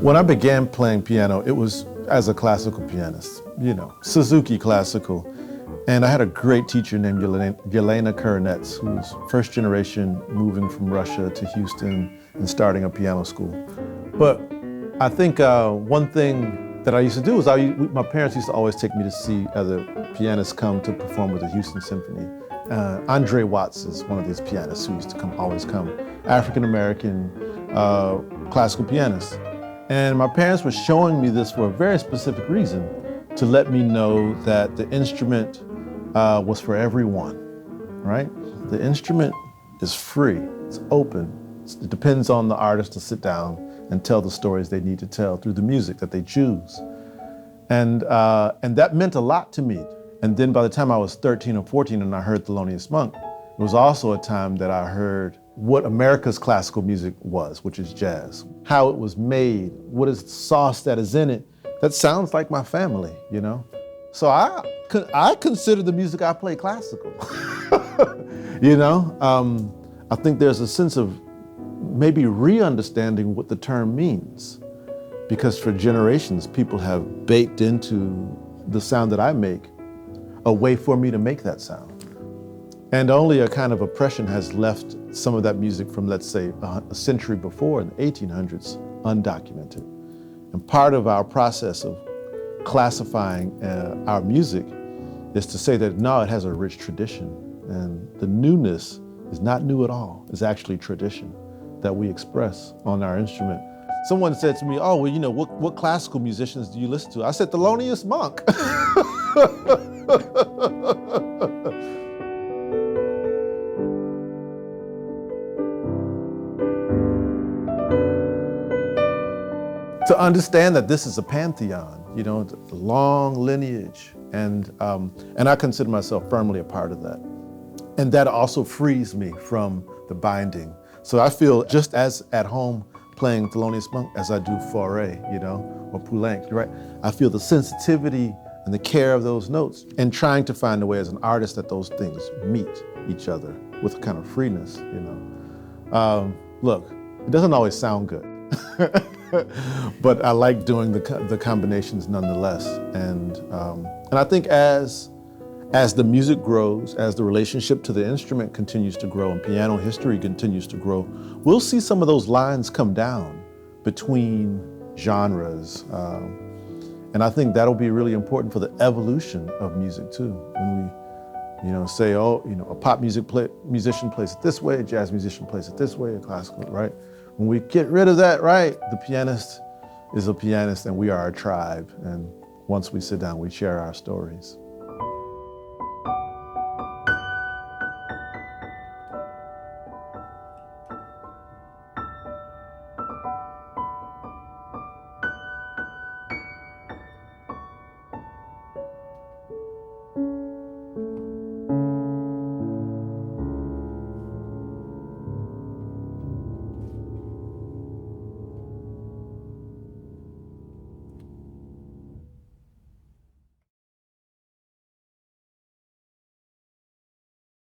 When I began playing piano, it was as a classical pianist, Suzuki classical. And I had a great teacher named Yelena Kurinets, who was first generation moving from Russia to Houston and starting a piano school. But I think one thing that I used to do was my parents used to always take me to see other pianists come to perform with the Houston Symphony. Andre Watts is one of these pianists who used to always come, African-American classical pianist. And my parents were showing me this for a very specific reason, to let me know that the instrument was for everyone, right? The instrument is free, it's open. It depends on the artist to sit down and tell the stories they need to tell through the music that they choose. And that meant a lot to me. And then by the time I was 13 or 14 and I heard Thelonious Monk, it was also a time that I heard what America's classical music was, which is jazz. How it was made, what is the sauce that is in it, that sounds like my family, So I consider the music I play classical, I think there's a sense of maybe re-understanding what the term means, because for generations, people have baked into the sound that I make a way for me to make that sound. And only a kind of oppression has left some of that music from, let's say, a century before, in the 1800s, undocumented. And part of our process of classifying our music is to say that, no, it has a rich tradition. And the newness is not new at all. It's actually tradition that we express on our instrument. Someone said to me, oh, well, what classical musicians do you listen to? I said, Thelonious Monk. To understand that this is a pantheon, the long lineage, and I consider myself firmly a part of that. And that also frees me from the binding. So I feel just as at home playing Thelonious Monk as I do Fauré, or Poulenc, right? I feel the sensitivity and the care of those notes, and trying to find a way as an artist that those things meet each other with a kind of freeness, Look, it doesn't always sound good. But I like doing the combinations nonetheless, and I think as the music grows, as the relationship to the instrument continues to grow and piano history continues to grow, we'll see some of those lines come down between genres, and I think that'll be really important for the evolution of music too. When we, say, a pop musician plays it this way, a jazz musician plays it this way, a classical, right? When we get rid of that, right, the pianist is a pianist and we are a tribe. And once we sit down, we share our stories.